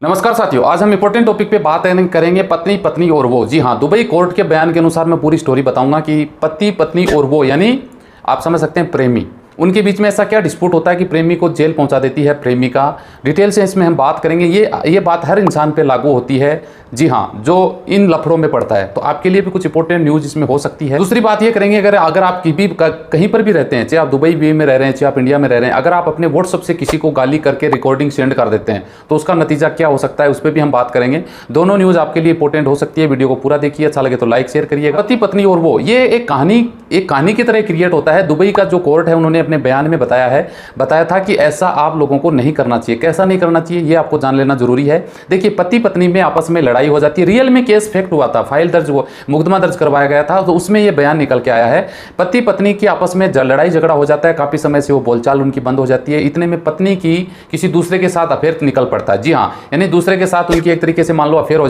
नमस्कार साथियों, आज हम इंपॉर्टेंट टॉपिक पे बात करेंगे पत्नी पत्नी और वो। जी हाँ, दुबई कोर्ट के बयान के अनुसार मैं पूरी स्टोरी बताऊंगा कि पति पत्नी और वो यानी आप समझ सकते हैं प्रेमी, उनके बीच में ऐसा क्या डिस्प्यूट होता है कि प्रेमी को जेल पहुंचा देती है प्रेमिका। डिटेल से इसमें हम बात करेंगे। ये बात हर इंसान पे लागू होती है, जी हाँ, जो इन लफड़ों में पड़ता है। तो आपके लिए भी कुछ इंपॉर्टेंट न्यूज़ इसमें हो सकती है। दूसरी बात ये करेंगे, अगर आप कहीं पर भी रहते हैं, चाहे आप दुबई भी में रह रहे हैं, चाहे आप इंडिया में रह रहे हैं, अगर आप अपने व्हाट्सएप से किसी को गाली करके रिकॉर्डिंग सेंड कर देते हैं तो उसका नतीजा क्या हो सकता है, उस पर भी हम बात करेंगे। दोनों न्यूज़ आपके लिए इंपॉर्टेंट हो सकती है। वीडियो को पूरा देखिए, अच्छा लगे तो लाइक शेयर करिएगा। पति पत्नी और वो, ये एक कहानी की तरह क्रिएट होता है। दुबई का जो कोर्ट है उन्होंने अपने बयान में बताया था कि ऐसा आप लोगों को नहीं करना चाहिए। कैसा नहीं करना चाहिए ये आपको जान लेना जरूरी है। देखिए, पति पत्नी में आपस में लड़ाई हो जाती है। रियल में केस फैक्ट हुआ था, मुकदमा दर्ज करवाया गया था, तो उसमें यह बयान निकल के आया है। पति पत्नी की आपस में लड़ाई झगड़ा हो जाता है, काफी समय से वो बोलचाल उनकी बंद हो जाती है। इतने में पत्नी की किसी दूसरे के साथ अफेयर निकल पड़ता है। जी हाँ, यानी दूसरे के साथ उनकी एक तरीके से मान लो अफेयर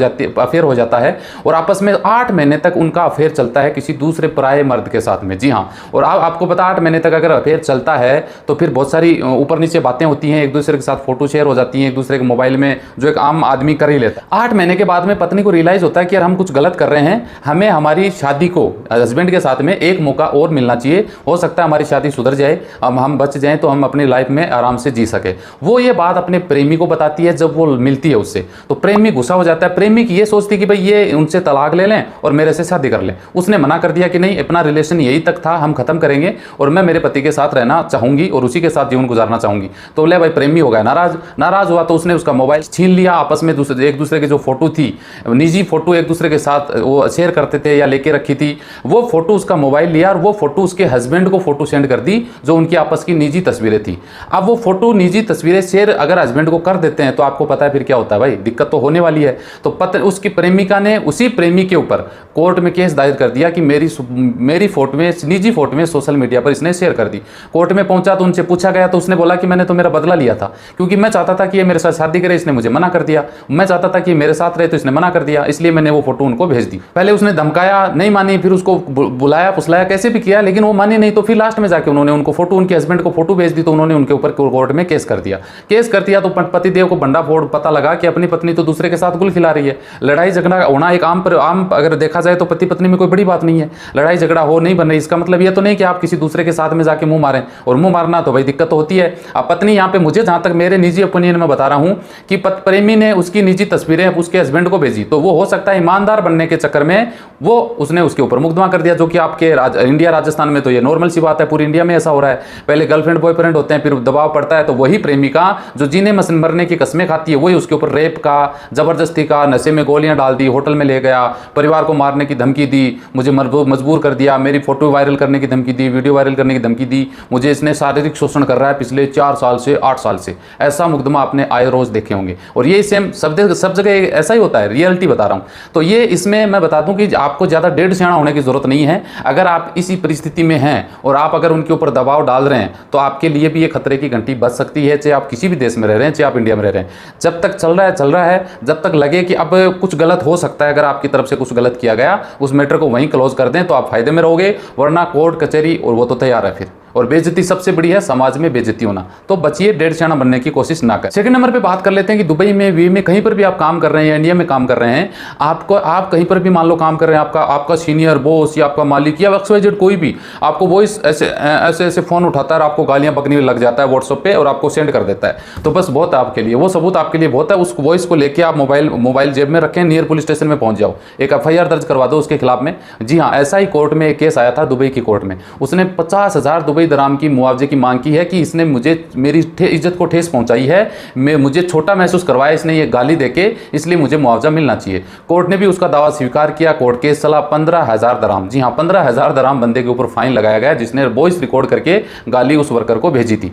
हो जाता है और आपस में 8 महीने तक उनका अफेयर चलता है किसी दूसरे पराये मर्द के साथ में। जी हाँ, और आपको पता 8 महीने तक अगर अफेयर चलता है तो फिर बहुत सारी ऊपर नीचे बातें होती हैं, एक दूसरे के साथ फोटो शेयर हो जाती हैं, एक दूसरे के मोबाइल में, जो एक आम आदमी कर ही लेता है। 8 महीने के बाद में पत्नी को रियलाइज होता है कि यार हम कुछ गलत कर रहे हैं, हमें हमारी शादी को हस्बैंड के साथ में एक मौका और मिलना चाहिए। हो सकता है हमारी शादी सुधर जाए, हम बच जाएं तो हम अपनी लाइफ में आराम से जी सके। वो ये बात अपने प्रेमी को बताती है। जब वो मिलती है उससे तो प्रेमी गुस्सा हो जाता है। प्रेमी की ये सोचती है कि भाई ये उनसे तलाक ले लें और मेरे से शादी कर लें। उसने मना कर दिया कि नहीं, अपना रिलेशन यही तक था, हम खत्म करेंगे और मैं मेरे पति के साथ रहना चाहूंगी और उसी के साथ जीवन गुजारना चाहूंगी। तो बोले भाई, प्रेमी हो गया नाराज हुआ तो उसने उसका मोबाइल छीन लिया। आपस में एक दूसरे की जो फोटो थी, निजी फोटो एक दूसरे के साथ वो शेयर करते थे या लेके रखी थी, वो फोटो उसका मोबाइल लिया और वो फोटो उसके हस्बैंड को फोटो सेंड कर दी, जो उनकी आपस की निजी तस्वीरें थी। अब वो फोटो निजी तस्वीरें शेयर अगर हस्बैंड को कर देते हैं तो आपको पता है फिर क्या होता है भाई, दिक्कत तो होने वाली है। तो उसकी प्रेमिका ने उसी प्रेमी के ऊपर कोर्ट में केस दायर कर दिया कि मेरी फोटो में, निजी फोटो में सोशल मीडिया पर इसने शेयर कर दी। कोर्ट में पहुंचा तो उनसे पूछा गया तो उसने बोला कि मैंने तो मेरा बदला लिया था, क्योंकि मैं चाहता था कि ये मेरे साथ शादी करे, इसने मुझे मना कर दिया। मैं चाहता था कि मेरे साथ रहे तो इसने मना कर दिया, इसलिए मैंने वो फोटो उनको भेज दी। पहले उसने धमकाया, नहीं मानी, फिर उसको बुलाया फुसलाया, कैसे भी किया, लेकिन वो मानी नहीं। तो फिर लास्ट में जाके उन्होंने उनको फोटो, उनके हस्बैंड को फोटो भेज दी। तो उन्होंने उनके ऊपर कोर्ट में केस कर दिया तो पतिदेव को भंडाफोड़ पता लगा कि अपनी पत्नी तो दूसरे के साथ गुल खिला रही है। लड़ाई झगड़ा होना एक आम अगर देखा जाए तो पति पत्नी में कोई बड़ी बात नहीं है। लड़ाई झगड़ा हो नहीं बन रही, इसका मतलब ये तो नहीं कि आप किसी दूसरे के साथ में जाके मुंह मारें, और मुंह मारना तो भाई दिक्कत तो होती है। अब पत्नी यहाँ पे, मुझे जहां तक मेरे निजी ओपिनियन में बता रहा हूं कि प्रेमी ने उसकी निजी तस्वीरें उसके हस्बैंड को भेजी, तो वो हो सकता है ईमानदार बनने के चक्कर में वो उसने उसके ऊपर मुकदमा कर दिया, जो कि आपके इंडिया राजस्थान में तो ये नॉर्मल सी बात है, पूरी इंडिया में ऐसा हो रहा है। पहले गर्लफ्रेंड बॉयफ्रेंड होते हैं, फिर दबाव पड़ता है तो वही प्रेमिका जो जिन्हें मरने की कस्में खाती है वही उसके ऊपर रेप का, जबरदस्ती का, नशे में गोलियां डाल दी, होटल में ले गया, परिवार को मारने की धमकी दी, मुझे मजबूर कर दिया, मेरी फोटो वायरल करने की धमकी दी, वीडियो वायरल करने की धमकी दी, मुझे इसने शारीरिक शोषण कर रहा है पिछले 4 साल से 8 साल से। ऐसा मुकदमा आपने आए रोज देखे होंगे और ये सेम सब जगह ऐसा ही होता है, रियलिटी बता रहा हूं। तो ये इसमें मैं बता दूं कि आपको ज्यादा डेढ़ सियाना होने की जरूरत नहीं है। अगर आप इसी परिस्थिति में हैं और आप अगर उनके ऊपर दबाव डाल रहे हैं तो आपके लिए भी ये खतरे की घंटी बज सकती है, चाहे आप किसी भी देश में रह रहे हैं, चाहे आप इंडिया में रह रहे हैं। जब तक चल रहा है, जब तक लगे कि अब कुछ गलत हो सकता है, अगर आपकी तरफ से कुछ गलत किया गया, उस मैटर को वहीं क्लोज कर दें तो आप फायदे में रहोगे, वरना कोर्ट कचहरी और वो तो तैयार है फिर। और बेइज्जती सबसे बड़ी है, समाज में बेइज्जती होना। तो बचिए, डेढ़ सियाना बनने की कोशिश ना करें। सेकंड नंबर पे बात कर लेते हैं कि दुबई में, वी में, कहीं पर भी आप काम कर रहे हैं या इंडिया में काम कर रहे हैं, आप कहीं पर भी मान लो काम कर रहे हैं, आपका सीनियर बॉस या आपका मालिक या XYZ कोई भी आपको वॉइस ऐसे फोन उठाता है और आपको गालियां बकने लग जाता है व्हाट्सएप पे और आपको सेंड कर देता है, तो बस बहुत है आपके लिए, वो सबूत आपके लिए बहुत है। उस वॉइस को लेकर आप मोबाइल जेब में रखें, नियर पुलिस स्टेशन में पहुंच जाओ, एक FIR दर्ज करवा दो उसके खिलाफ में। जी हाँ, ऐसा ही कोर्ट में एक केस आया था दुबई की कोर्ट में। उसने 50,000 दुबई दराम की मुआवजे की मांग की है कि इसने मेरी इज्जत को ठेस पहुंचाई है, मुझे छोटा महसूस करवाया इसने ये गाली देके, इसलिए मुझे मुआवजा मिलना चाहिए। कोर्ट ने भी उसका दावा स्वीकार किया। कोर्ट केस चला 15,000 दराम। जी हाँ, 15,000 दराम बंदे के ऊपर फाइन लगाया गया जिसने वॉइस रिकॉर्ड करके गाली उस वर्कर को भेजी थी।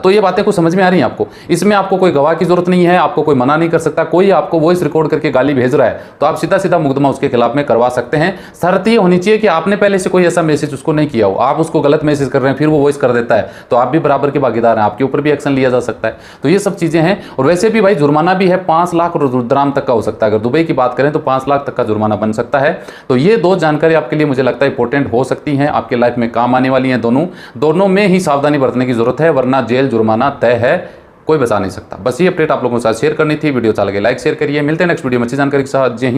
तो ये बातें कुछ समझ में आ रही हैं आपको? इसमें आपको कोई गवाह की जरूरत नहीं है, आपको कोई मना नहीं कर सकता। कोई आपको वॉइस रिकॉर्ड करके गाली भेज रहा है तो आप सीधा मुकदमा उसके खिलाफ में करवा सकते हैं। शर्त ये होनी चाहिए कि आपने पहले से कोई ऐसा मैसेज उसको नहीं किया हो, आप उसको गलत मैसेज कर रहे हैं, फिर वो वॉइस कर देता है तो आप भी बराबर के भागीदार हैं, आपके ऊपर भी एक्शन लिया जा सकता है। तो ये सब चीजें हैं। और वैसे भी भाई जुर्माना भी है, 5 लाख दराम तक का हो सकता है। अगर दुबई की बात करें तो 5 लाख तक का जुर्माना बन सकता है। तो ये 2 जानकारी आपके लिए मुझे लगता है इंपॉर्टेंट हो सकती हैं, आपके लाइफ में काम आने वाली हैं। दोनों में ही सावधानी बरतने की जरूरत है, वरना जेल जुर्माना तय है। कोई बचा नहीं सकता। बस ये अपडेट आप लोगों के साथ शेयर करनी थी। वीडियो अच्छा लगे लाइक शेयर करिए। मिलते हैं नेक्स्ट वीडियो में अच्छी जानकारी के साथ। जय हिंद।